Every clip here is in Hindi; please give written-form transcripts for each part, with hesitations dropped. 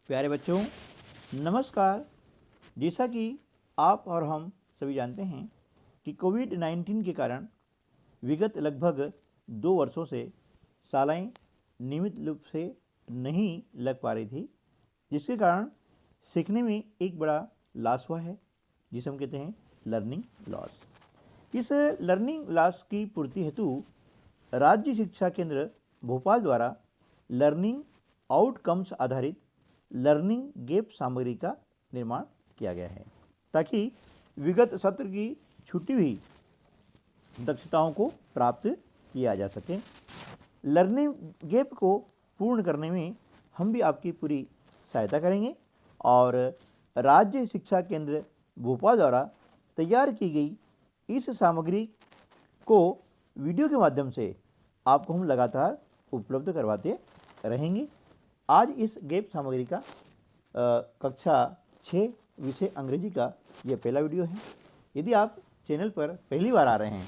प्यारे बच्चों, नमस्कार। जैसा कि आप और हम सभी जानते हैं कि कोविड-19 के कारण विगत लगभग 2 वर्षों से शालाएं नियमित रूप से नहीं लग पा रही थी, जिसके कारण सीखने में एक बड़ा लॉस हुआ है, जिसे हम कहते हैं लर्निंग लॉस। इस लर्निंग लॉस की पूर्ति हेतु राज्य शिक्षा केंद्र भोपाल द्वारा लर्निंग आउटकम्स आधारित लर्निंग गैप सामग्री का निर्माण किया गया है, ताकि विगत सत्र की छूटी हुई दक्षताओं को प्राप्त किया जा सके। लर्निंग गैप को पूर्ण करने में हम भी आपकी पूरी सहायता करेंगे और राज्य शिक्षा केंद्र भोपाल द्वारा तैयार की गई इस सामग्री को वीडियो के माध्यम से आपको हम लगातार उपलब्ध करवाते रहेंगे। आज इस गैप सामग्री का कक्षा 6 विषय अंग्रेजी का यह पहला वीडियो है। यदि आप चैनल पर पहली बार आ रहे हैं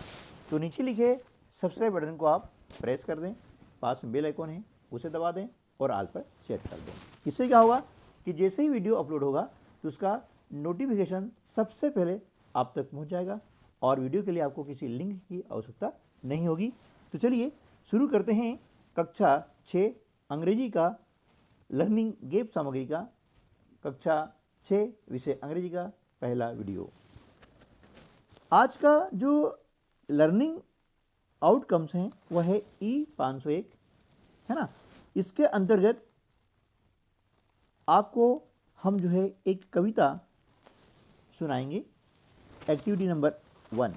तो नीचे लिखे सब्सक्राइब बटन को आप प्रेस कर दें, पास में बेल आइकॉन है उसे दबा दें और ऑल पर सेट कर दें। इससे क्या होगा कि जैसे ही वीडियो अपलोड होगा तो उसका नोटिफिकेशन सबसे पहले आप तक पहुंच जाएगा और वीडियो के लिए आपको किसी लिंक की आवश्यकता नहीं होगी। तो चलिए शुरू करते हैं कक्षा 6 अंग्रेजी का लर्निंग गैप सामग्री का कक्षा 6 विषय अंग्रेजी का पहला वीडियो। आज का जो लर्निंग आउटकम्स हैं वह है E501, है ना। इसके अंतर्गत आपको हम जो है एक कविता सुनाएंगे, एक्टिविटी नंबर 1,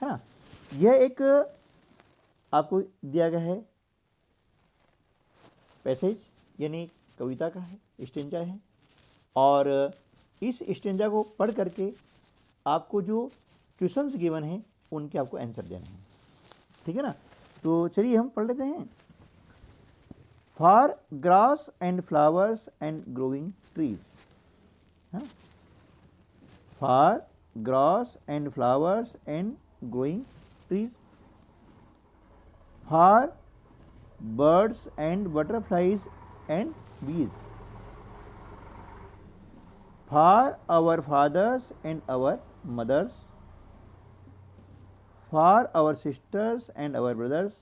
है ना। यह एक आपको दिया गया है पैसेज, यानी कविता का है, स्टेंजा है, और इस स्टेंजा को पढ़ करके आपको जो क्वेश्चंस गिवन हैं उनके आपको आंसर देने हैं, ठीक है ना। तो चलिए हम पढ़ लेते हैं। For grass and flowers and growing trees, for grass and flowers and growing trees, for birds and butterflies and bees, for our fathers and our mothers, for our sisters and our brothers,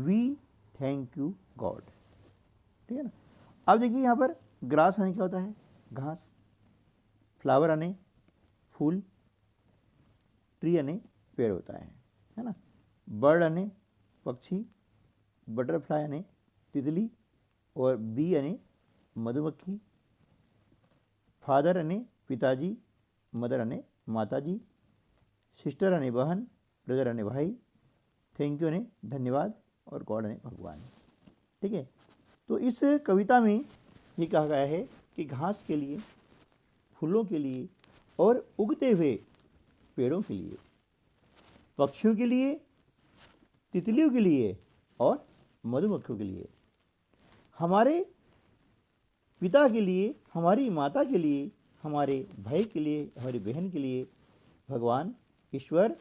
we thank you God। ठीक है ना। अब देखिए यहाँ पर ग्रास आने क्या होता है, घास, फ्लावर आने फूल, ट्री आने पेड़ होता है ना। बर्ड आने पक्षी, बटरफ्लाई यानी तितली, और बी यानी मधुमक्खी, फादर यानी पिताजी, मदर यानी माताजी, सिस्टर यानी बहन, ब्रदर यानी भाई, थैंक यू यानी धन्यवाद, और गॉड यानी भगवान। ठीक है। तो इस कविता में ये कहा गया है कि घास के लिए, फूलों के लिए और उगते हुए पेड़ों के लिए, पक्षियों के लिए, तितलियों के लिए और मधुमक्खियों के लिए, हमारे पिता के लिए, हमारी माता के लिए, हमारे भाई के लिए, हमारी बहन के लिए, भगवान ईश्वर,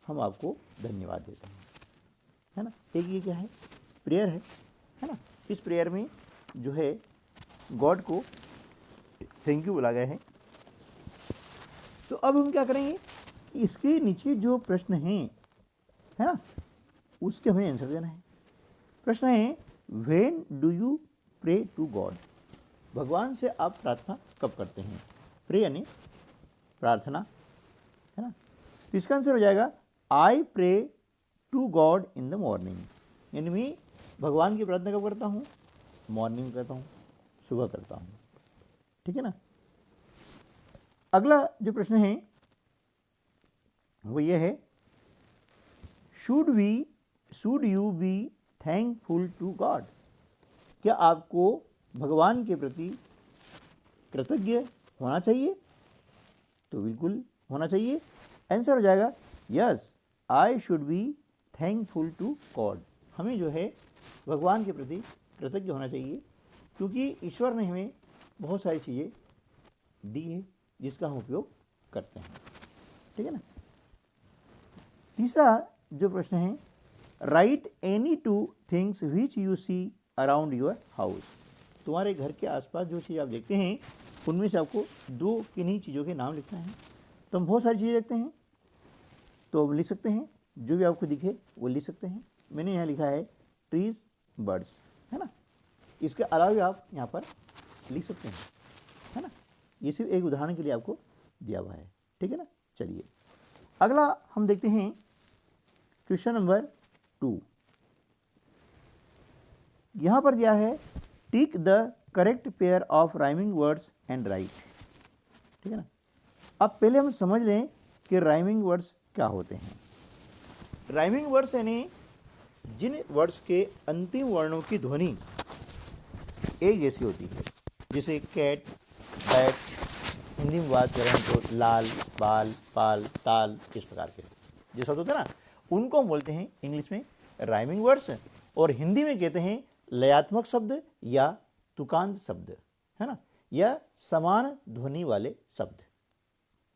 हम आपको धन्यवाद देते हैं, है ना। एक ये क्या है, प्रेयर है ना। इस प्रेयर में जो है गॉड को थैंक यू बोला गया है। तो अब हम क्या करेंगे, इसके नीचे जो प्रश्न हैं, है ना, उसके हमें आंसर देना है। प्रश्न है, when do you pray to God, भगवान से आप प्रार्थना कब करते हैं। प्रे यानी प्रार्थना, है ना। तो इसका आंसर हो जाएगा I pray to God in the morning, यानी मैं भगवान की प्रार्थना कब करता हूँ, मॉर्निंग में करता हूँ, सुबह करता हूँ, ठीक है ना। अगला जो प्रश्न है वो ये है, should you be thankful to God, क्या आपको भगवान के प्रति कृतज्ञ होना चाहिए। तो बिल्कुल होना चाहिए। आंसर हो जाएगा yes, I should be thankful to God. हमें जो है भगवान के प्रति कृतज्ञ होना चाहिए, क्योंकि ईश्वर ने हमें बहुत सारी चीज़ें दी है जिसका हम उपयोग करते हैं, ठीक है ना। तीसरा जो प्रश्न है, write any two things which you see around your house, तुम्हारे घर के आसपास जो चीज़ आप देखते हैं उनमें से आपको दो किन्हीं चीज़ों के नाम लिखना है। तो हम बहुत सारी चीज़ें देखते हैं, तो अब लिख सकते हैं, जो भी आपको दिखे वो लिख सकते हैं। मैंने यहाँ लिखा है ट्रीज बर्ड्स, है ना। इसके अलावा भी आप यहाँ पर लिख सकते हैं, है ना। ये सिर्फ एक उदाहरण के लिए आपको दिया हुआ है, ठीक है ना। चलिए अगला हम देखते हैं क्वेश्चन नंबर 2। यहाँ पर दिया है tick the correct pair of rhyming words and right, ठीक है ना। अब पहले हम समझ लें कि राइमिंग वर्ड्स क्या होते हैं। राइमिंग वर्ड्स यानी जिन वर्ड्स के अंतिम वर्णों की ध्वनि एक जैसी होती है, जैसे कैट, बैट, हिंदी में बात करें तो लाल, बाल, पाल, ताल, इस प्रकार के जो शब्द होते हैं ना, उनको हम बोलते हैं इंग्लिश में राइमिंग वर्ड्स, और हिंदी में कहते हैं लयात्मक शब्द या तुकांत शब्द, है ना, या समान ध्वनि वाले शब्द,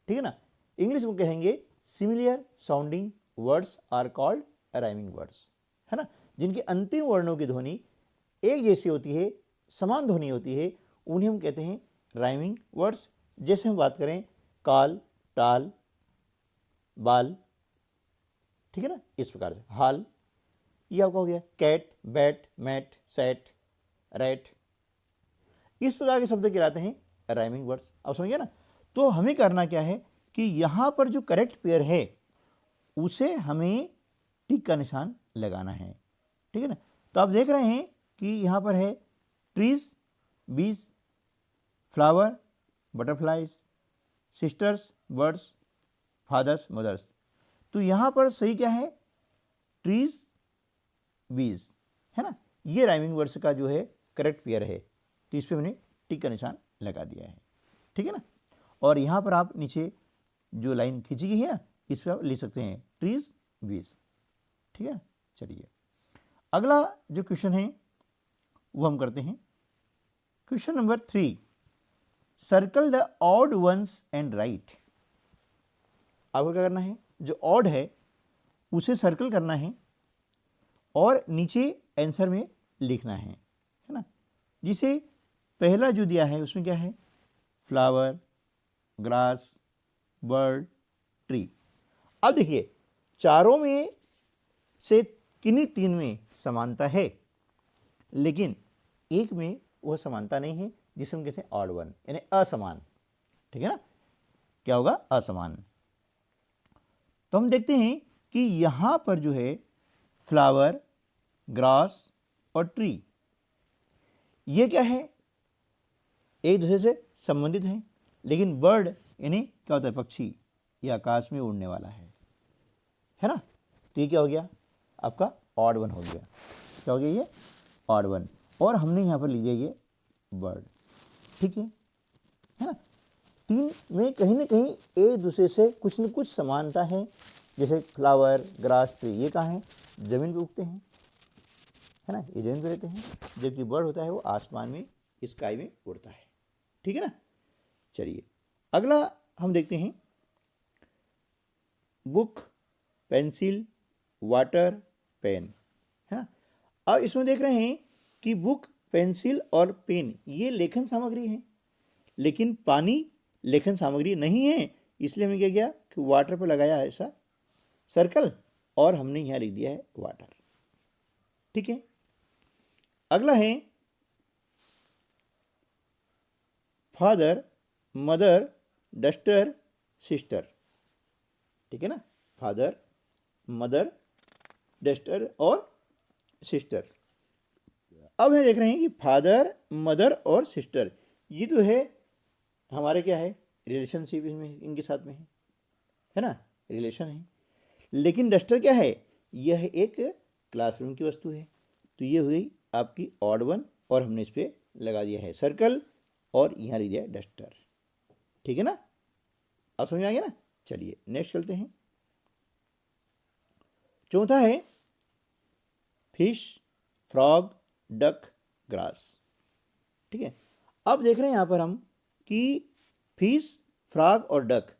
ठीक है ना। इंग्लिश में कहेंगे similar sounding words are called rhyming words, है ना। जिनके अंतिम वर्णों की ध्वनि एक जैसी होती है, समान ध्वनि होती है, उन्हें हम कहते हैं राइमिंग वर्ड्स। जैसे हम बात करें काल, टाल, बाल, ठीक है ना, इस प्रकार से हाल, ये आपका हो गया cat, bat, mat, set, rat, इस प्रकार के शब्द कहलाते हैं राइमिंग वर्ड्स। आप समझ गए ना। तो हमें करना क्या है कि यहाँ पर जो करेक्ट पेयर है उसे हमें टिक का निशान लगाना है, ठीक है ना। तो आप देख रहे हैं कि यहाँ पर है trees, bees, flower, butterflies, sisters, birds, fathers, mothers. तो यहाँ पर सही क्या है, ट्रीज, बीज, है ना। ये राइमिंग वर्ड्स का जो है करेक्ट पेयर है, तो इस पर मैंने टिक का निशान लगा दिया है, ठीक है ना। और यहाँ पर आप नीचे जो लाइन खींची गई है इस पर आप लिख सकते हैं ट्रीज, बीज, ठीक है। चलिए अगला जो क्वेश्चन है वो हम करते हैं। Question number 3, circle the odd ones and write. आपको क्या करना है, जो ऑड है उसे सर्कल करना है और नीचे आंसर में लिखना है ना। जिसे पहला जो दिया है उसमें क्या है, फ्लावर, ग्रास, बर्ड, ट्री। अब देखिए चारों में से किन्हीं तीन में समानता है, लेकिन एक में वह समानता नहीं है, जिसे हम कहते हैं ऑड वन, यानी असमान, ठीक है ना। क्या होगा, असमान। तो हम देखते हैं कि यहां पर जो है फ्लावर, ग्रास और ट्री, ये क्या है, एक दूसरे से संबंधित हैं, लेकिन बर्ड यानी क्या होता है, पक्षी, ये आकाश में उड़ने वाला है ना। तो ये क्या हो गया, आपका ऑड वन हो गया। क्या हो गया, ये ऑड वन, और हमने यहाँ पर लीजिए ये बर्ड, ठीक है ना। तीन में कहीं ना कहीं एक दूसरे से कुछ न कुछ समानता है, जैसे फ्लावर, ग्रास, ट्री, ये कहाँ हैं, जमीन पे उगते हैं, है ना, ये जमीन पे रहते हैं, जबकि बर्ड होता है वो आसमान में, स्काई में उड़ता है, ठीक है ना। चलिए अगला हम देखते हैं बुक, पेंसिल, वाटर, पेन, है ना। अब इसमें देख रहे हैं कि बुक, पेंसिल और पेन ये लेखन सामग्री है, लेकिन पानी लेखन सामग्री नहीं है, इसलिए हमने क्या किया कि वाटर पर लगाया है ऐसा सर्कल, और हमने यहाँ लिख दिया है वाटर, ठीक है। अगला है फादर, मदर, डस्टर, सिस्टर, ठीक है ना, फादर, मदर, डस्टर और सिस्टर। अब हम देख रहे हैं कि फादर, मदर और सिस्टर ये तो है हमारे क्या है, रिलेशनशिप इसमें इनके साथ में है ना, रिलेशन है। लेकिन डस्टर क्या है, यह एक क्लासरूम की वस्तु है। तो ये हुई आपकी ऑड वन, और हमने इस पर लगा दिया है सर्कल, और यहाँ लिख दिया है डस्टर, ठीक है ना। अब समझ आ गया ना। चलिए नेक्स्ट चलते हैं। चौथा है फिश, फ्रॉग, डक, ग्रास, ठीक है। अब देख रहे हैं यहाँ पर हम कि फिश, फ्रॉग और डक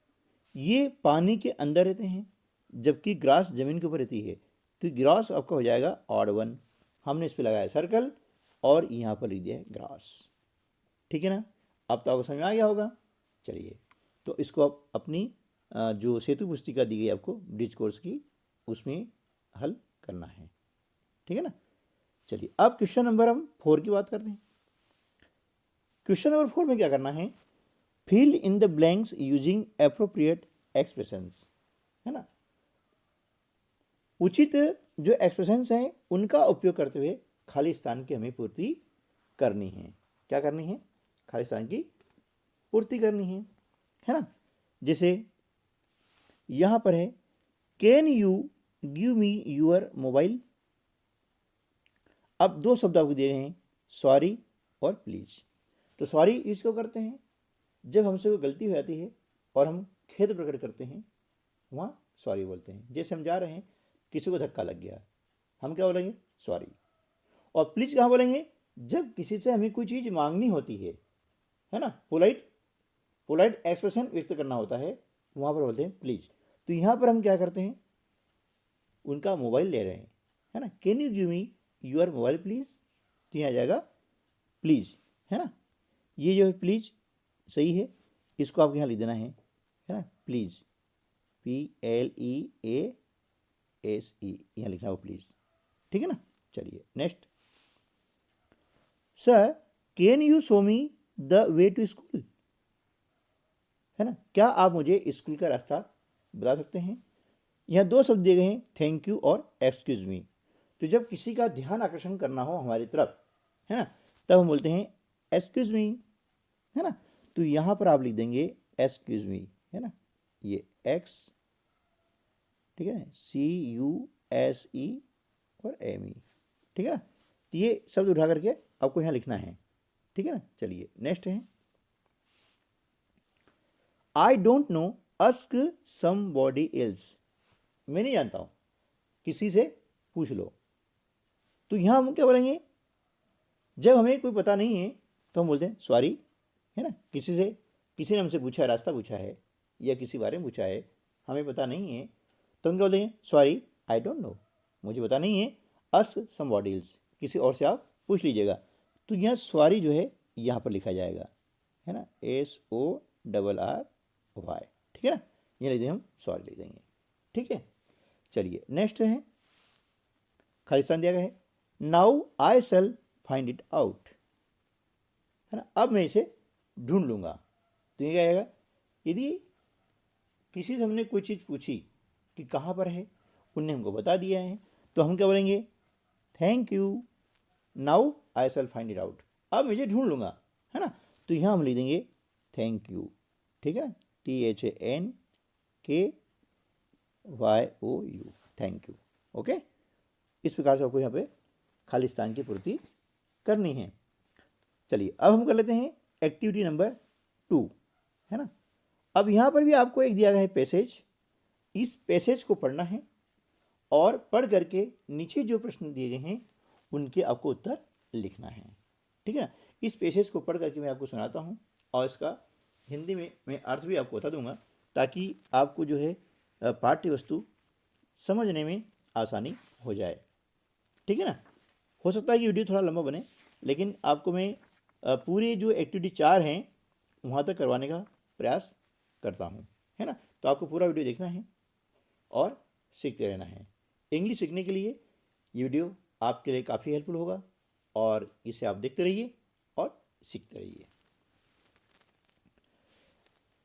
ये पानी के अंदर रहते हैं, जबकि ग्रास जमीन के ऊपर रहती है। तो ग्रास आपका हो जाएगा ऑड वन, हमने इस पर लगाया सर्कल, और यहाँ पर लिख दिया है ग्रास। ठीक है ना, अब तो आपको समझ में आ गया होगा। चलिए, तो इसको आप अपनी जो सेतु पुस्तिका दी गई आपको ब्रिज कोर्स की, उसमें हल करना है। ठीक है ना। चलिए, अब क्वेश्चन नंबर हम 4 की बात करते हैं। क्वेश्चन नंबर 4 में क्या करना है, fill in the blanks using appropriate expressions, है ना। उचित जो एक्सप्रेशंस हैं उनका उपयोग करते हुए खाली स्थान की हमें पूर्ति करनी है। क्या करनी है, खाली स्थान की पूर्ति करनी है ना। जैसे यहां पर है, can you give me your mobile. अब दो शब्द आपको दिए गए हैं, सॉरी और प्लीज। तो सॉरी यूज क्यों करते हैं, जब हमसे कोई गलती हो जाती है और हम खेद प्रकट करते हैं, वहां सॉरी बोलते हैं। जैसे हम जा रहे हैं, किसी को धक्का लग गया, हम क्या बोलेंगे, सॉरी। और प्लीज कहाँ बोलेंगे, जब किसी से हमें कोई चीज मांगनी होती है ना, पोलाइट एक्सप्रेशन व्यक्त करना होता है, वहां पर बोलते हैं प्लीज। तो यहां पर हम क्या करते हैं, उनका मोबाइल ले रहे हैं, है ना। Can you give me your mobile please, तो यहाँ आ जाएगा प्लीज, है ना। ये जो है प्लीज सही है, इसको आपको यहाँ लिख देना है ना, प्लीज, PLEASE, यहाँ लिखना हो प्लीज। ठीक है ना। चलिए next, sir can you show me the way to school, है ना। क्या आप मुझे स्कूल का रास्ता बता सकते हैं। यहाँ दो शब्द दिए गए हैं, थैंक यू और एक्सक्यूज मी। तो जब किसी का ध्यान आकर्षण करना हो हमारी तरफ, है ना, तब हम बोलते हैं एक्सक्यूज मी, है ना। तो यहाँ पर आप लिख देंगे एक्सक्यूज मी, है ना, ये एक्स, ठीक है ना, CUSE और ME, ठीक है ना। तो ये शब्द उठा करके आपको यहाँ लिखना है। ठीक है ना। चलिए नेक्स्ट है, I don't know ask somebody else, मैं नहीं जानता हूं, किसी से पूछ लो। तो यहां हम क्या बोलेंगे, जब हमें कोई पता नहीं है तो हम बोलते हैं सॉरी, है ना। किसी ने हमसे पूछा है, रास्ता पूछा है या किसी बारे में पूछा है, हमें पता नहीं है, तो हम क्या बोलते हैं, सॉरी आई डोंट नो, मुझे पता नहीं है, अस्क समबॉडी एल्स, किसी और से आप पूछ लीजिएगा। तो यहाँ सॉरी जो है यहाँ पर लिखा जाएगा, है ना, SORRY, ठीक है ना। ये लिख देंगे हम, सॉरी लिख देंगे। ठीक है। चलिए नेक्स्ट है, खालिस्तान दिया गया है, now I shell find it out, है ना। अब मैं इसे ढूंढ लूंगा। तो ये क्या आएगा, यदि किसी से हमने कोई चीज़ पूछी कि कहाँ पर है, उनने हमको बता दिया है, तो हम क्या बोलेंगे, thank you, now I shell find it out, अब मुझे ढूंढ लूंगा, है ना। तो यहाँ हम लिख देंगे थैंक यू, ठीक है ना, THANKYOU, थैंक यू। ओके, इस प्रकार से आपको यहाँ पे खालिस्तान की पूर्ति करनी है। चलिए अब हम कर लेते हैं एक्टिविटी नंबर 2, है ना। अब यहाँ पर भी आपको एक दिया गया है पैसेज, इस पैसेज को पढ़ना है और पढ़ करके नीचे जो प्रश्न दिए गए हैं उनके आपको उत्तर लिखना है। ठीक है ना। इस पैसेज को पढ़ करके मैं आपको सुनाता हूँ और इसका हिंदी में मैं अर्थ भी आपको बता दूंगा, ताकि आपको जो है पाठ्य वस्तु समझने में आसानी हो जाए। ठीक है ना। हो सकता है कि वीडियो थोड़ा लंबा बने, लेकिन आपको मैं पूरे जो एक्टिविटी 4 हैं वहाँ तक करवाने का प्रयास करता हूँ, है ना। तो आपको पूरा वीडियो देखना है और सीखते रहना है। इंग्लिश सीखने के लिए ये वीडियो आपके लिए काफ़ी हेल्पफुल होगा और इसे आप देखते रहिए और सीखते रहिए।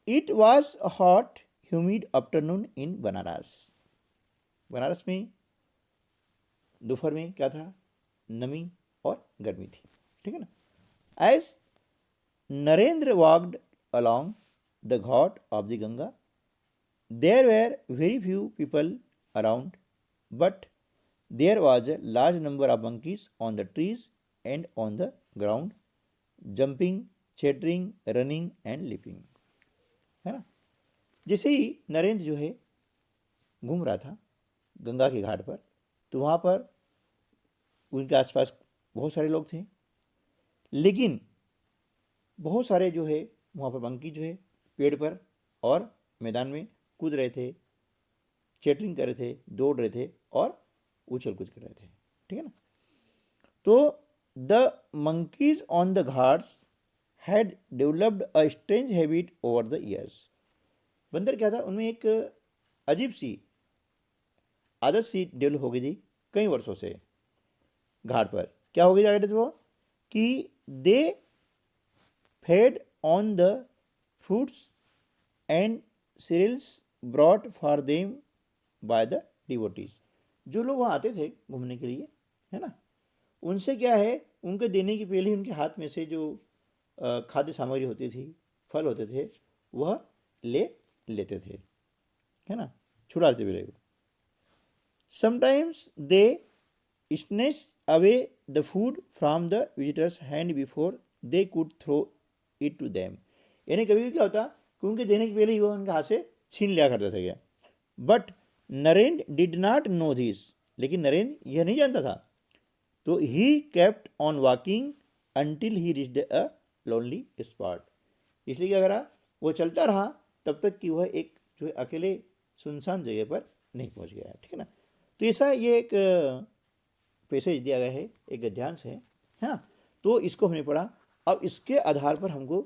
It was a hot humid afternoon in Banaras. Banaras में दोपहर में क्या था, नमी और गर्मी थी। ठीक है ना। As Narendra walked along the ghat of the Ganga, there were very few people around, but there was a large number of monkeys on the trees and on the ground, jumping, chattering, running and leaping, है ना। जैसे ही नरेंद्र जो है घूम रहा था गंगा के घाट पर, तो वहाँ पर उनके आसपास बहुत सारे लोग थे, लेकिन बहुत सारे जो है वहाँ पर मंकी जो है पेड़ पर और मैदान में कूद रहे थे, चैटरिंग कर रहे थे, दौड़ रहे थे और उछल कूद कर रहे थे। ठीक है ना। तो the monkeys on the Ghats had developed a strange habit over the years. बंदर क्या था, उनमें एक अजीब सी आदत सी डेवलप हो गई थी कई वर्षों से। घाट पर क्या हो गई जा रहे थे वो, कि they fed on the fruits and cereals brought for them by the devotees. जो लोग वहाँ आते थे घूमने के लिए, है ना, उनसे क्या है, उनके देने के पहले ही उनके हाथ में से जो खाद्य सामग्री होती थी, फल होते थे, वह ले लेते थे, है ना, छुड़ा लेते पहले। Sometimes they snatch away the food from the visitors hand before they could throw it to them। यानी कभी भी क्या होता कि उनके देने के पहले ही वो उनके हाथ से छीन लिया करते थे क्या। But Narendra did not know this, लेकिन नरेंद्र यह नहीं जानता था। तो he kept on walking until he reached a lonely spot. इसलिए क्या करा, वो चलता रहा तब तक कि वह एक जो है अकेले सुनसान जगह पर नहीं पहुंच गया, ठीक है ना। तो ऐसा ये एक पैसेज दिया गया है, एक गद्यांश है ना। तो इसको हमने पढ़ा। अब इसके आधार पर हमको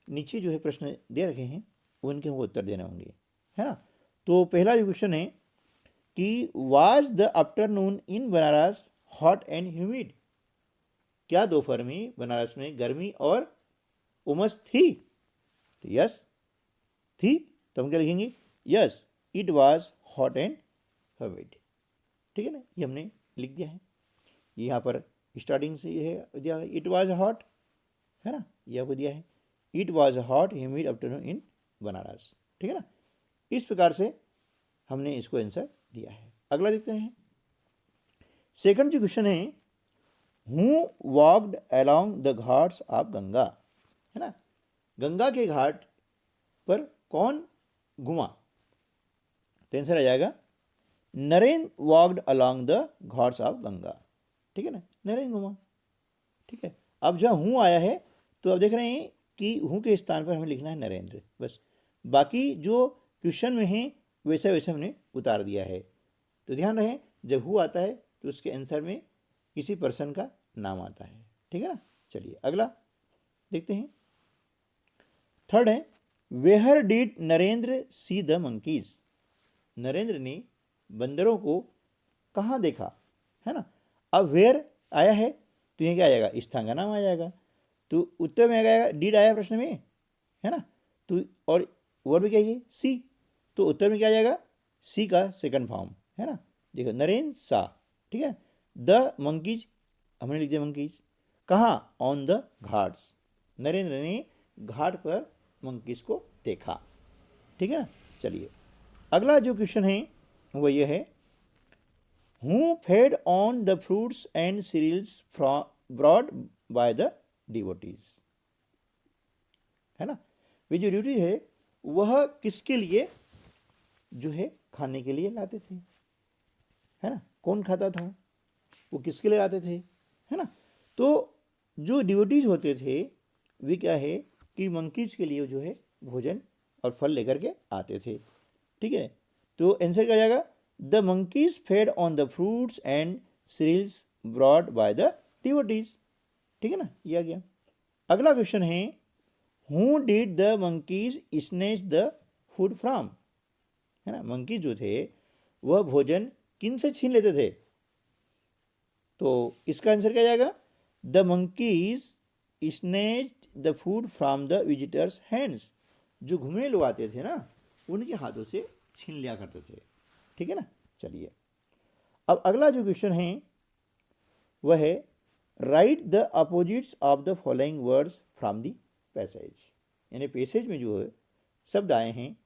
नीचे जो है प्रश्न दे रखे हैं, उनके हमको उत्तर देने होंगे, है ना। तो पहला जो क्वेश्चन है कि was the afternoon in Banaras hot and humid. क्या दोपहर में बनारस में गर्मी और उमस थी। तो यस थी, तो हम क्या लिखेंगे, yes it was hot and humid, ठीक है ना। ये हमने लिख दिया है। यहाँ पर स्टार्टिंग से ये है दिया है, इट वाज हॉट, है ना, ये आपको दिया है, it was hot humid afternoon in Banaras, ठीक है ना। इस प्रकार से हमने इसको आंसर दिया है। अगला देखते हैं। सेकंड जो क्वेश्चन है, who walked along the ghats of Ganga, है ना, गंगा के घाट पर कौन घुमा। तो आंसर आ जाएगा Naren walked along the ghats of Ganga, ठीक है ना, नरेन घुमा, ठीक है। अब जहाँ हूँ आया है तो अब देख रहे हैं कि हूँ के स्थान पर हमें लिखना है नरेंद्र, बस। बाकी जो क्वेश्चन में है वैसा वैसा हमने उतार दिया है। तो ध्यान रहे, जब हु आता है तो उसके आंसर में किसी पर्सन का नाम आता है, ठीक है ना। चलिए अगला देखते हैं। थर्ड है, where did Narendra see the monkeys. Narendra ने बंदरों को कहाँ देखा, है ना। अब वेयर आया है तो ये क्या आ जाएगा, स्थान का नाम आ जाएगा। तो उत्तर में आ जाएगा, डिड आया प्रश्न में, है ना। तो और वर्ब क्या है, सी, तो उत्तर में क्या आ जाएगा, सी का सेकंड फॉर्म, है ना। देखो नरेंद्र सा, ठीक है। द मंकीज हमने लिख दिया मंकीज, कहाँ, ऑन द घाट्स, नरेंद्र ने घाट पर मंकीज को देखा, ठीक है ना। चलिए अगला जो क्वेश्चन है वो ये है, who fed on the fruits and cereals brought by the devotees, है ना। वे जो डिवोटी है वह किसके लिए जो है खाने के लिए लाते थे, है ना, कौन खाता था, वो किसके लिए लाते थे, है ना। तो जो डिवोटीज होते थे वे क्या है कि मंकीज के लिए जो है भोजन और फल लेकर के आते थे, ठीक है। तो आंसर क्या जाएगा, the monkeys fed on the fruits and cereals brought by the devotees, ठीक है ना, ये आ गया। अगला क्वेश्चन है, who did the monkeys snatch the food from, है ना, मंकी जो थे वह भोजन किन से छीन लेते थे। तो इसका आंसर क्या जाएगा, the monkeys snatch the food from the visitors hands. जो घूमने लोग आते थे ना उनके हाथों से छीन लिया करते थे, ठीक है ना। चलिए अब अगला जो क्वेश्चन है वह है, right the opposites of the following words from the passage. यानी पैसेज में जो है शब्द आए हैं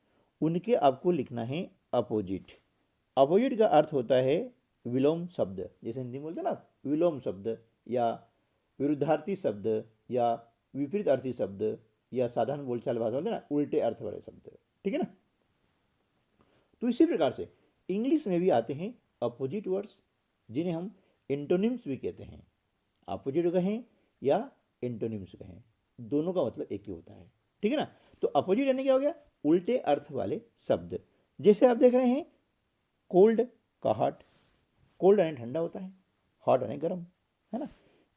उनके आपको लिखना है अपोजिट। अपोजिट का अर्थ होता है विलोम शब्द, जैसे हिंदी में बोलते हैं ना विलोम शब्द, या विरुद्धार्थी शब्द, या विपरीत अर्थी शब्द, या साधारण बोलचाल भाषा होते हैं ना उल्टे अर्थ वाले शब्द, ठीक है ना। तो इसी प्रकार से इंग्लिश में भी आते हैं अपोजिट वर्ड्स, जिन्हें हम एंटोनिम्स भी कहते हैं। अपोजिट कहें या एंटोनिम्स कहें, दोनों का मतलब एक ही होता है, ठीक है ना। तो अपोजिट यानी क्या हो गया, उल्टे अर्थ वाले शब्द। जैसे आप देख रहे हैं कोल्ड का हॉट, कोल्ड यानी ठंडा होता है, हॉट यानी गर्म, है ना।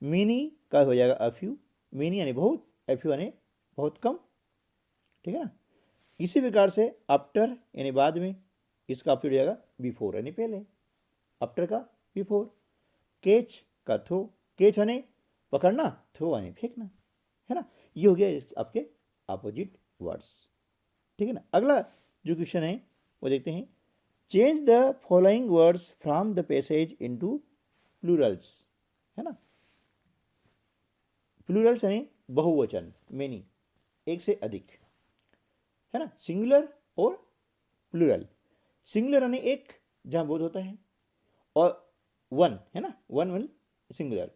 मिनी का हो जाएगा अ फ्यू, मिनी यानी बहुत, अ फ्यू यानी बहुत कम, ठीक है ना। इसी प्रकार से आफ्टर यानी बाद में, इसका ऑप्शन हो जाएगा बिफोर यानी पहले, आफ्टर का बिफोर। कैच का थ्रो, कैच यानी पकड़ना, थ्रो यानी फेंकना, है ना। ये हो गया आपके अपोजिट वर्ड्स, ठीक है ना। अगला जो क्वेश्चन है वो देखते हैं, change the following words from the passage into Plurals, है ना। प्लूरल्स यानी बहुवचन, मेनी, एक से अधिक, है ना। सिंगुलर और प्लूरल, सिंगुलर यानी एक जहां बहुत होता है, और वन, है ना, वन मतलब सिंगुलर,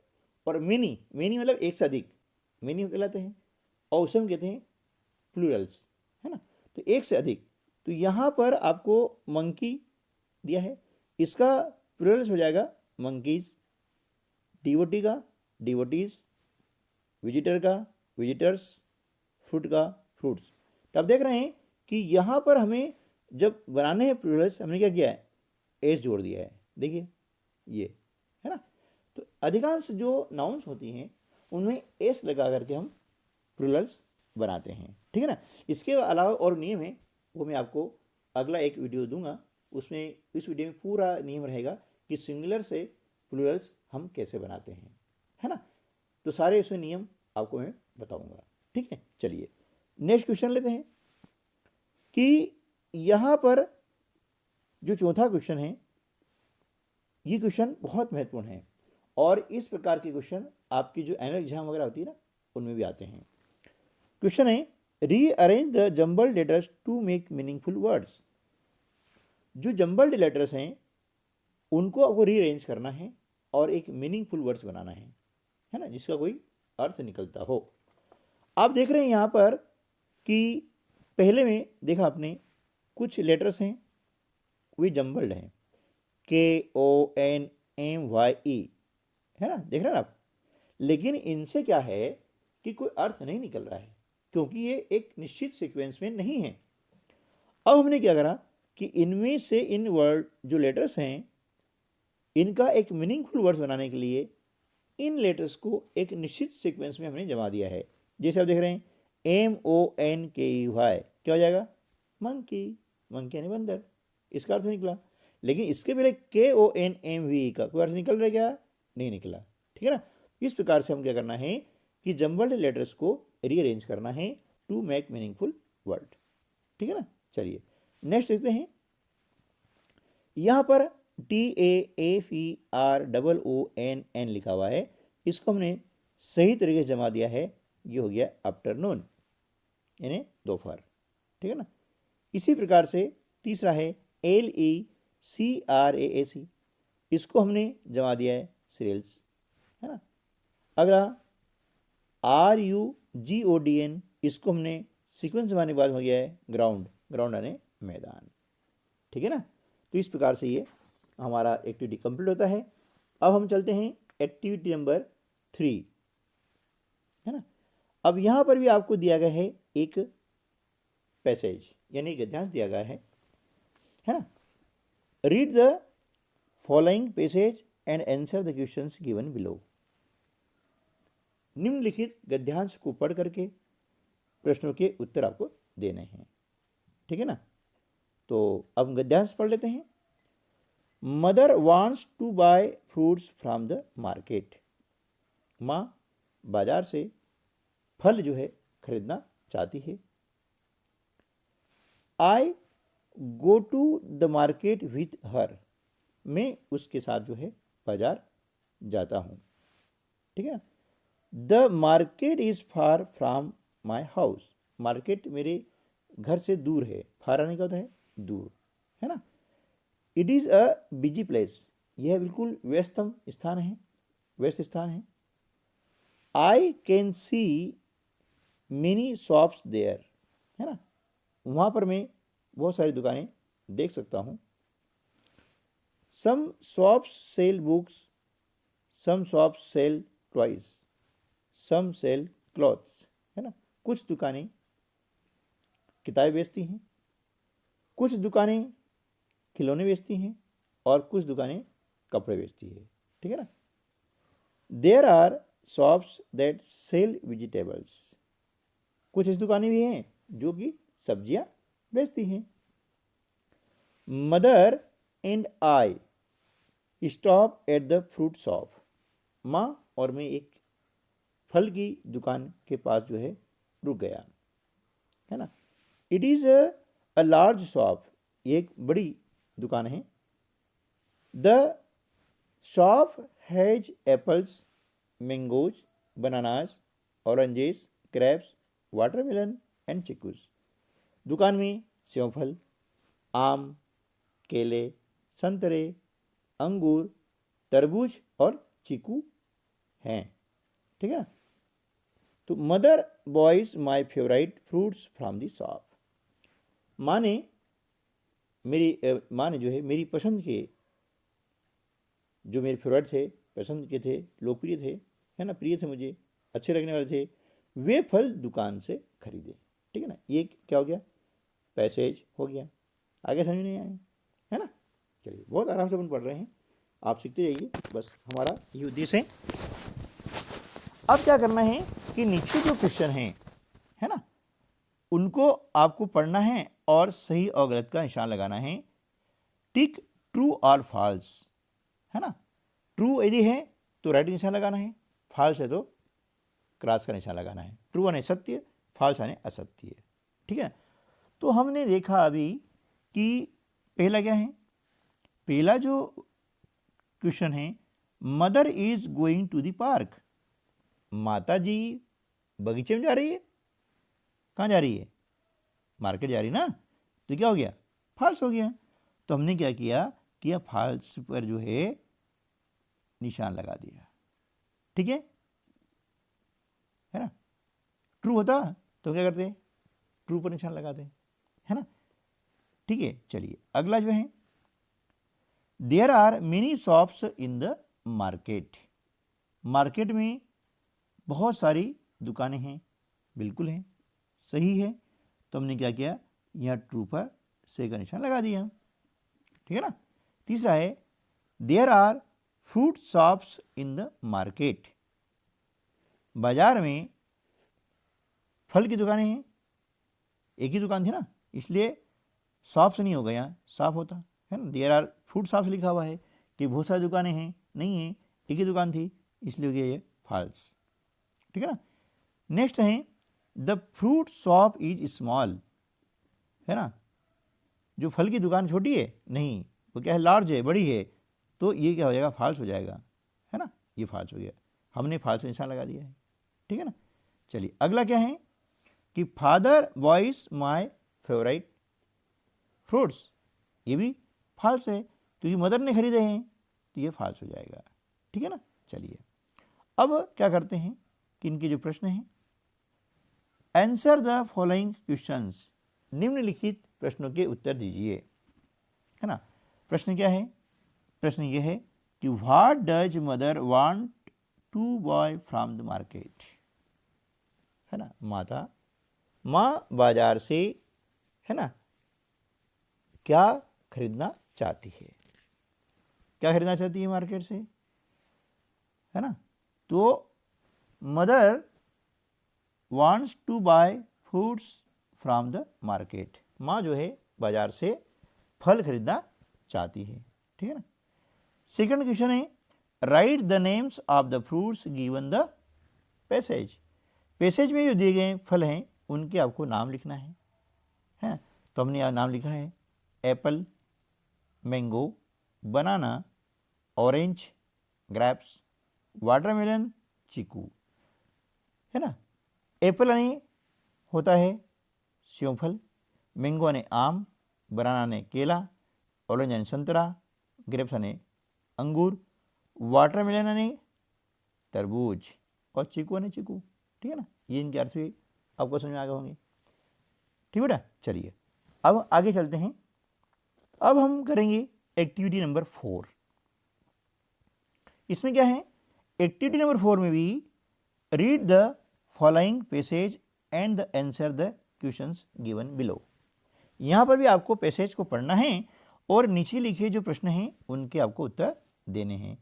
और मेनी, मेनी मतलब एक से अधिक, मेनी कहलाते हैं, और उसे हम कहते हैं प्लूरल्स, है ना। तो एक से अधिक, तो यहाँ पर आपको मंकी दिया है, इसका प्लूरल्स हो जाएगा मंकीज, डिवोटी का डिवोटीज, विजिटर का विजिटर्स, फ्रूट का फ्रूट्स। तो आप देख रहे हैं कि यहाँ पर हमें जब बनाने हैं प्लूरल्स, हमने क्या किया है, एस जोड़ दिया है, देखिए ये, है ना। तो अधिकांश जो नाउन्स होती हैं उनमें एस लगा करके हम प्लूरल्स बनाते हैं, ठीक है ना। इसके अलावा और नियम है, वो मैं आपको अगला एक वीडियो दूंगा, उसमें इस वीडियो में पूरा नियम रहेगा कि सिंगुलर से प्लूरल्स हम कैसे बनाते हैं, है ना। तो सारे इसमें नियम आपको मैं बताऊंगा, ठीक है। चलिए नेक्स्ट क्वेश्चन लेते हैं कि यहाँ पर जो चौथा क्वेश्चन है, ये क्वेश्चन बहुत महत्वपूर्ण है, और इस प्रकार के क्वेश्चन आपकी जो एनुअल एग्जाम वगैरह होती है ना, उनमें भी आते हैं। क्वेश्चन है, rearrange the jumbled letters to make meaningful words. जो जम्बल्ड लेटर्स हैं उनको आपको रीअरेंज करना है और एक मीनिंगफुल वर्ड्स बनाना है ना, जिसका कोई अर्थ निकलता हो। आप देख रहे हैं यहाँ पर कि पहले में देखा आपने कुछ लेटर्स हैं वे जम्बल्ड हैं, KONMYE, है ना, देख रहे हैं आप। लेकिन इनसे क्या है कि कोई अर्थ नहीं निकल रहा है, क्योंकि ये एक निश्चित सीक्वेंस में नहीं है। अब हमने क्या करा कि इनमें से इन वर्ड जो लेटर्स हैं, इनका एक मीनिंगफुल वर्ड्स बनाने के लिए इन लेटर्स को एक निश्चित सीक्वेंस में हमने जमा दिया है। जैसे आप देख रहे हैं MONKEY, क्या हो जाएगा, मंकी, मंकी यानी बंदर, इसका अर्थ निकला। लेकिन इसके पहले KONMVE का कोई अर्थ निकल रहा है क्या, नहीं निकला, ठीक है ना। इस प्रकार से हम क्या करना है कि जम्बल्ड लेटर्स को रीअरेंज करना है टू मेक मीनिंगफुल वर्ड, ठीक है ना। चलिए नेक्स्ट देखते हैं, यहां पर TAFEROONN लिखा हुआ है, इसको हमने सही तरीके से जमा दिया है, ये हो गया आफ्टरनून यानी दोपहर, ठीक है ना। इसी प्रकार से तीसरा है LECRAAC, इसको हमने जमा दिया है सीरियल्स, है ना। अगला RUGODN, इसको हमने सीक्वेंस जमाने के बाद हो गया है ग्राउंड, ग्राउंड यानी मैदान, ठीक है ना। तो इस प्रकार से ये हमारा एक्टिविटी कंप्लीट होता है। अब हम चलते हैं एक्टिविटी नंबर 3, है ना। अब यहाँ पर भी आपको दिया गया है एक पैसेज यानी गद्यांश दिया गया है ना। Read the following passage and answer the questions given below. निम्नलिखित गद्यांश को पढ़ करके प्रश्नों के उत्तर आपको देने हैं, ठीक है ना। तो अब गद्यांश पढ़ लेते हैं। Mother wants to buy fruits from the market, माँ बाजार से फल जो है खरीदना चाहती है। I go to the market with her, मैं उसके साथ जो है बाजार जाता हूँ, ठीक है ना। The market is far from my house, market मेरे घर से दूर है, फार आने का होता है दूर, है ना। It is a busy place, यह बिल्कुल व्यस्तम स्थान है, व्यस्त स्थान है। I can see many shops there, है ना, वहाँ पर मैं बहुत सारी दुकानें देख सकता हूँ। सम शॉप्स सेल बुक्स, सम shops cell toys, some cell clothes, है ना, कुछ दुकानें किताबें बेचती हैं, कुछ दुकानें खिलौने बेचती हैं, और कुछ दुकानें कपड़े बेचती है, ठीक है ना। There are shops that sell vegetables, कुछ ऐसी दुकानें भी हैं जो कि सब्जियां बेचती हैं। Mother and I stop at the fruit shop, माँ और मैं एक फल की दुकान के पास जो है रुक गया, है ना। It is a large shop, ये एक बड़ी दुकान है। The shop has apples, mangoes, bananas, oranges, grapes, watermelon and chikoos, दुकान में सेवफल, आम, केले, संतरे, अंगूर, तरबूज और चीकू हैं, ठीक है ना। तो mother boys my favourite fruits from the shop, माँ ने जो है मेरी पसंद के, जो मेरे फेवरेट थे, पसंद के थे, लोकप्रिय थे, है ना, प्रिय थे, मुझे अच्छे लगने वाले थे, वे फल दुकान से खरीदे, ठीक है ना। ये क्या हो गया, पैसेज हो गया। आगे समझ नहीं आए, है ना। चलिए बहुत आराम से अपन पढ़ रहे हैं, आप सीखते जाइए, बस हमारा ये उद्देश्य है। अब क्या करना है कि नीचे जो क्वेश्चन हैं, है ना, उनको आपको पढ़ना है और सही और गलत का निशान लगाना है। टिक ट्रू और फॉल्स, है ना। ट्रू यदि है तो राइट निशान लगाना है, फॉल्स है तो क्रॉस का निशान लगाना है। ट्रू यानी सत्य, फॉल्स यानी असत्य, ठीक है। तो हमने देखा अभी कि पहला क्या है, पहला जो क्वेश्चन है, mother is going to the park, माता जी बगीचे में जा रही है। कहाँ जा रही है, मार्केट जा रही है ना, तो क्या हो गया, फॉल्स हो गया। तो हमने क्या किया कि यह फॉल्स पर जो है निशान लगा दिया, ठीक है ना। ट्रू होता तो क्या करते, ट्रू पर निशान लगाते, है ना, ठीक है। चलिए अगला जो है, there are many shops in the market, market में बहुत सारी दुकानें हैं, बिल्कुल हैं, सही है। तो हमने क्या किया, यहाँ ट्रू पर से का निशान लगा दिया, ठीक है ना। तीसरा है, there are fruit shops in the market, बाजार में फल की दुकानें हैं, एक ही दुकान थी ना, इसलिए शॉप्स नहीं होगा, यहाँ शॉप होता है ना। देयर आर फ्रूट शॉप्स लिखा हुआ है कि बहुत सारी दुकानें हैं, नहीं है, एक ही दुकान थी, इसलिए हो गया ये फॉल्स, ठीक है ना। नेक्स्ट है, the fruit shop is small, है ना, जो फल की दुकान छोटी है, नहीं, वो क्या है, लार्ज है, बड़ी है, तो ये क्या हो जाएगा, फॉल्स हो जाएगा, है ना, ये फॉल्स हो गया, हमने फॉल्स निशान लगा दिया है, ठीक है ना। चलिए अगला क्या है कि father boys my favourite fruits, ये भी फॉल्स है क्योंकि मदर ने खरीदे हैं, तो ये फॉल्स हो जाएगा, ठीक है ना। चलिए अब क्या करते हैं कि इनके जो प्रश्न हैं, आंसर द फॉलोइंग क्वेश्चंस, निम्नलिखित प्रश्नों के उत्तर दीजिए, है ना। प्रश्न क्या है, प्रश्न ये है कि what does mother want to buy from the market, है ना, माँ बाजार से, है ना, क्या खरीदना चाहती है, क्या खरीदना चाहती है मार्केट से, है ना। तो mother wants to buy fruits from the market, माँ जो है बाजार से फल खरीदना चाहती है, ठीक है ना। सेकंड क्वेश्चन है, right the names of the fruits given the passage, passage में जो दिए गए फल हैं उनके आपको नाम लिखना है ना। तो हमने यहाँ नाम लिखा है, एप्पल, मैंगो, बनाना, ऑरेंज, ग्रेप्स, वाटरमेलन, चीकू, है ना। एप्पल यानी होता है सेवफल, मैंगो यानी आम, बनाना यानी केला, ऑरेंज यानी संतरा, ग्रेप्स यानी अंगूर, वाटरमेलन यानी तरबूज और चीकू यानी चीकू, ठीक है ना। ये इनके अर्थ भी आपको समझ में आ गए होंगे, ठीक बेटा। चलिए अब आगे चलते हैं, अब हम करेंगे एक्टिविटी नंबर 4। इसमें क्या है, एक्टिविटी नंबर 4 में भी read the following passage and the answer the questions given below, यहाँ पर भी आपको पैसेज को पढ़ना है और नीचे लिखे जो प्रश्न हैं उनके आपको उत्तर देने हैं।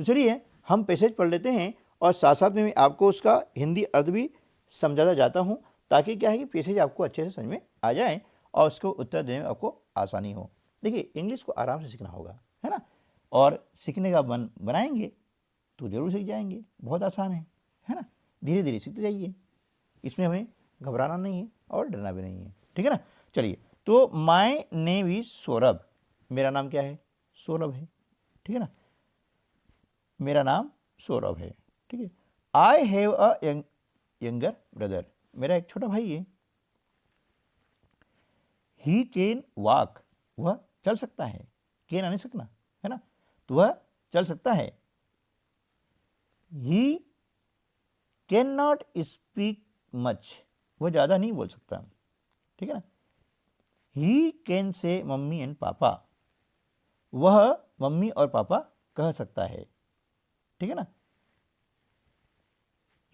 तो चलिए हम पैसेज पढ़ लेते हैं और साथ साथ में मैं आपको उसका हिंदी अर्थ भी समझाता जाता हूँ, ताकि क्या है कि पैसेज आपको अच्छे से समझ में आ जाए और उसको उत्तर देने में आपको आसानी हो। देखिए, इंग्लिश को आराम से सीखना होगा, है ना, और सीखने का मन बनाएंगे तो जरूर सीख जाएंगे। बहुत आसान है ना, धीरे धीरे सीखते जाइए, इसमें हमें घबराना नहीं है और डरना भी नहीं है, ठीक है ना। चलिए, तो माय नेम इज सौरभ, मेरा नाम क्या है? सौरभ है, ठीक है ना, मेरा नाम सौरभ है, ठीक है। I have a younger brother, मेरा एक छोटा भाई है। ही कैन वॉक, वह चल सकता है, कैन नहीं सकना, है ना, तो वह चल सकता है। He can not speak much, वह ज़्यादा नहीं बोल सकता, ठीक है ना। He can say mummy and पापा, वह मम्मी और पापा कह सकता है, ठीक है ना।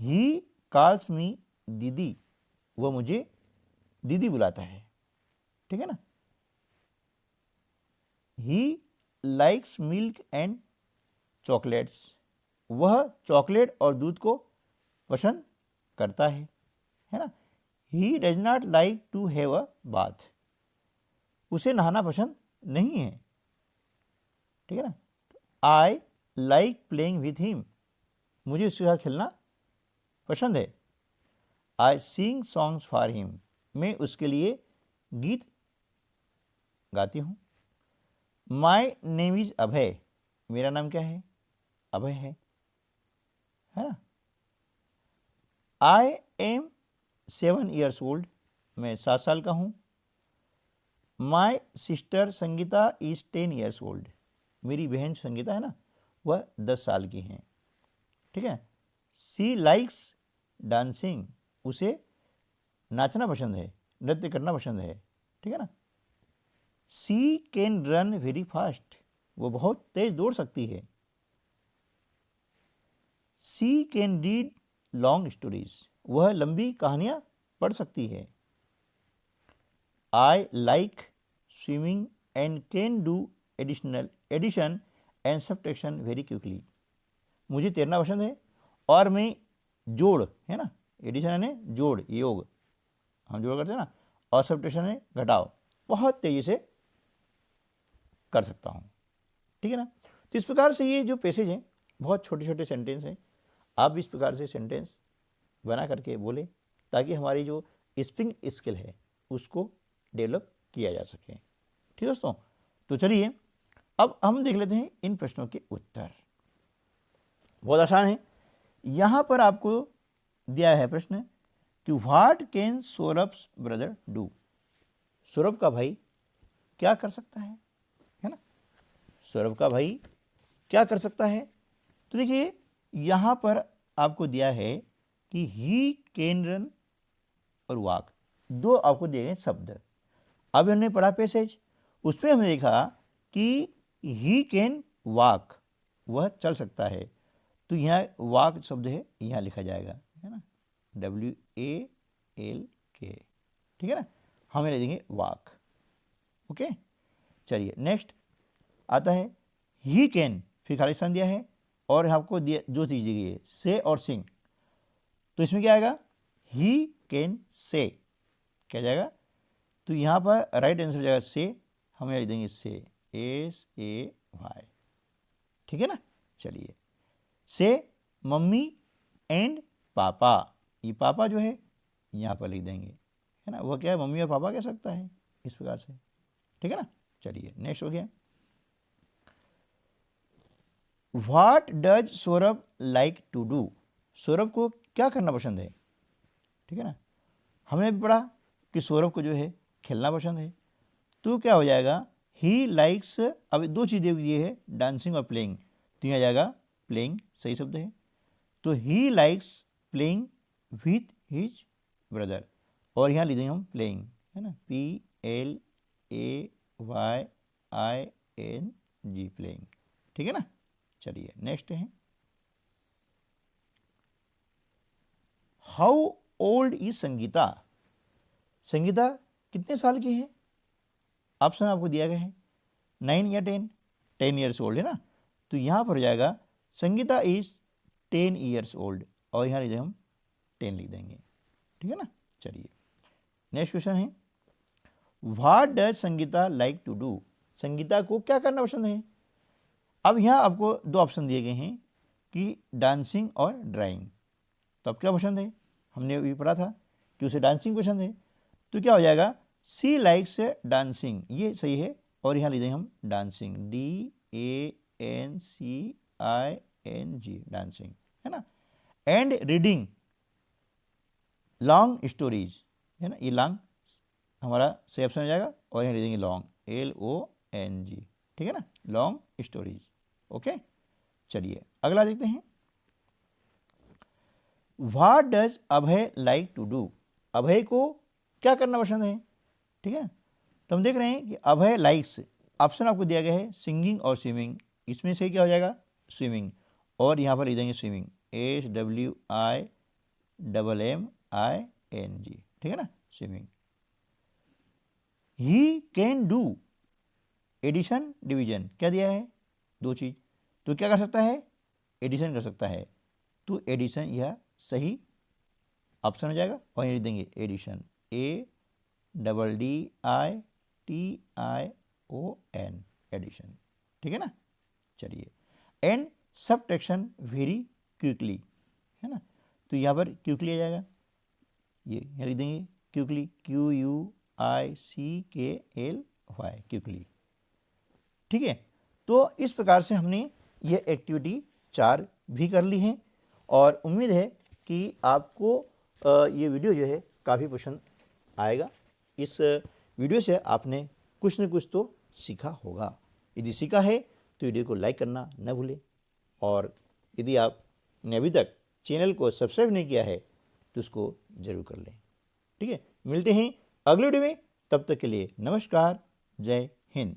ही कॉल्स मी दीदी, वह मुझे दीदी बुलाता है, ठीक है ना। He likes milk and chocolates, वह चॉकलेट और दूध को पसंद करता है ना। He does not like to have a bath, उसे नहाना पसंद नहीं है, ठीक है ना। I like playing with him, मुझे उसके साथ खेलना पसंद है। I sing songs for him, मैं उसके लिए गीत गाती हूँ। माई नेम इज अभय, मेरा नाम क्या है? अभय है ना। आई एम 7 years old, मैं 7 साल का हूँ। My sister Sangeeta is 10 years old, मेरी बहन संगीता है ना, वह 10 साल की हैं, ठीक है। सी लाइक्स डांसिंग, उसे नाचना पसंद है, नृत्य करना पसंद है, ठीक है ना। She can run very fast, वो बहुत तेज दौड़ सकती है। She can read long stories, वह लंबी कहानियां पढ़ सकती है। I like swimming and can do addition and subtraction very quickly, मुझे तैरना पसंद है और मैं जोड़, है ना, एडिशन यानी जोड़, योग हम जोड़ करते हैं ना, और सब्ट्रैक्शन है घटाव, बहुत तेजी से कर सकता हूँ, ठीक है ना। तो इस प्रकार से ये जो पैसेज हैं बहुत छोटे छोटे सेंटेंस हैं, आप इस प्रकार से सेंटेंस बना करके बोले ताकि हमारी जो स्पीकिंग स्किल है उसको डेवलप किया जा सके, ठीक दोस्तों। तो चलिए अब हम देख लेते हैं इन प्रश्नों के उत्तर। बहुत आसान है, यहाँ पर आपको दिया है प्रश्न कि what can Saurabh's brother do, Saurabh का भाई क्या कर सकता है ना, सौरभ का भाई क्या कर सकता है। तो देखिए यहाँ पर आपको दिया है कि ही कैन रन और वॉक, दो आपको दिए गए शब्द। अब हमने पढ़ा पैसेज, उसमें हमने देखा कि ही कैन वॉक, वह चल सकता है, तो यहाँ वॉक शब्द है यहाँ लिखा जाएगा, है ना, WALK, ठीक है ना, हमें ले देंगे वॉक, ओके। चलिए नेक्स्ट आता है ही कैन, फिर खाली स्थान दिया है और आपको दिया जो चीज दी गई है से और सिंग, तो इसमें क्या आएगा? ही कैन से, क्या जाएगा? तो यहाँ पर राइट आंसर हो जाएगा से, हमें लिख देंगे से, SAY, ठीक है ना। चलिए से मम्मी एंड पापा, ये पापा जो है यहाँ पर लिख देंगे, है ना, वह क्या है, मम्मी और पापा कह सकता है इस प्रकार से, ठीक है ना। चलिए नेक्स्ट हो गया, what does Saurabh like to do, Saurabh को क्या करना पसंद है, ठीक है ना। हमने भी पढ़ा कि सौरभ को जो है खेलना पसंद है, तो क्या हो जाएगा, ही लाइक्स, अब दो चीज़ें ये है डांसिंग और प्लेइंग, तो यहाँ जाएगा प्लेइंग, सही शब्द है, तो he likes playing with his brother, और यहाँ लिख देंगे हम प्लेइंग, है ना, PLAYING, प्लेइंग, ठीक है ना। चलिए नेक्स्ट है, how old is Sangeeta, Sangeeta कितने साल की है, ऑप्शन आपको दिया गया है 9 या 10, 10 ईयर्स ओल्ड है ना, तो यहाँ पर हो जाएगा संगीता इज 10 ईयर्स ओल्ड, और यहाँ लिख देंगे हम 10 लिख देंगे, ठीक है ना। चलिए नेक्स्ट क्वेश्चन है, what does Sangeeta like to do, Sangeeta को क्या करना पसंद है। अब यहाँ आपको दो ऑप्शन दिए गए हैं कि डांसिंग और ड्राइंग, तो अब क्या पसंद है, हमने अभी पढ़ा था कि उसे डांसिंग पसंद है, तो क्या हो जाएगा, सी लाइक्स डांसिंग, ये सही है, और यहाँ लिख देंगे हम डांसिंग, DANCING, डांसिंग, है ना। एंड रीडिंग लॉन्ग स्टोरीज, है ना, ये लॉन्ग हमारा सही ऑप्शन हो जाएगा, और यहाँ लिख देंगे लॉन्ग, LONG, ठीक है ना, लॉन्ग स्टोरीज। ओके, चलिए अगला देखते हैं, what does Abhay like to do, Abhay को क्या करना पसंद है, ठीक है। तो हम देख रहे हैं कि अभय लाइक्स, ऑप्शन आपको दिया गया है सिंगिंग और स्विमिंग, इसमें सही क्या हो जाएगा, स्विमिंग, और यहाँ पर लिख देंगे स्विमिंग, SWIMMING, ठीक है ना, swimming. He can do addition division, क्या दिया है, दो चीज, तो क्या कर सकता है, एडिशन कर सकता है, तो एडिशन यह सही ऑप्शन हो जाएगा, और ये लिख देंगे एडिशन, ADDITION, एडिशन, ठीक है ना। चलिए, एंड सबट्रैक्शन वेरी क्विकली, है ना, तो यहाँ पर क्विकली आ जाएगा, ये यहाँ लिख देंगे क्विकली, QUICKLY, क्विकली, ठीक है। तो इस प्रकार से हमने ये एक्टिविटी 4 भी कर ली है, और उम्मीद है कि आपको ये वीडियो जो है काफ़ी पसंद आएगा। इस वीडियो से आपने कुछ न कुछ तो सीखा होगा, यदि सीखा है तो वीडियो को लाइक करना न भूलें, और यदि आपने अभी तक चैनल को सब्सक्राइब नहीं किया है तो उसको ज़रूर कर लें, ठीक है। मिलते हैं अगले वीडियो में, तब तक के लिए नमस्कार, जय हिंद।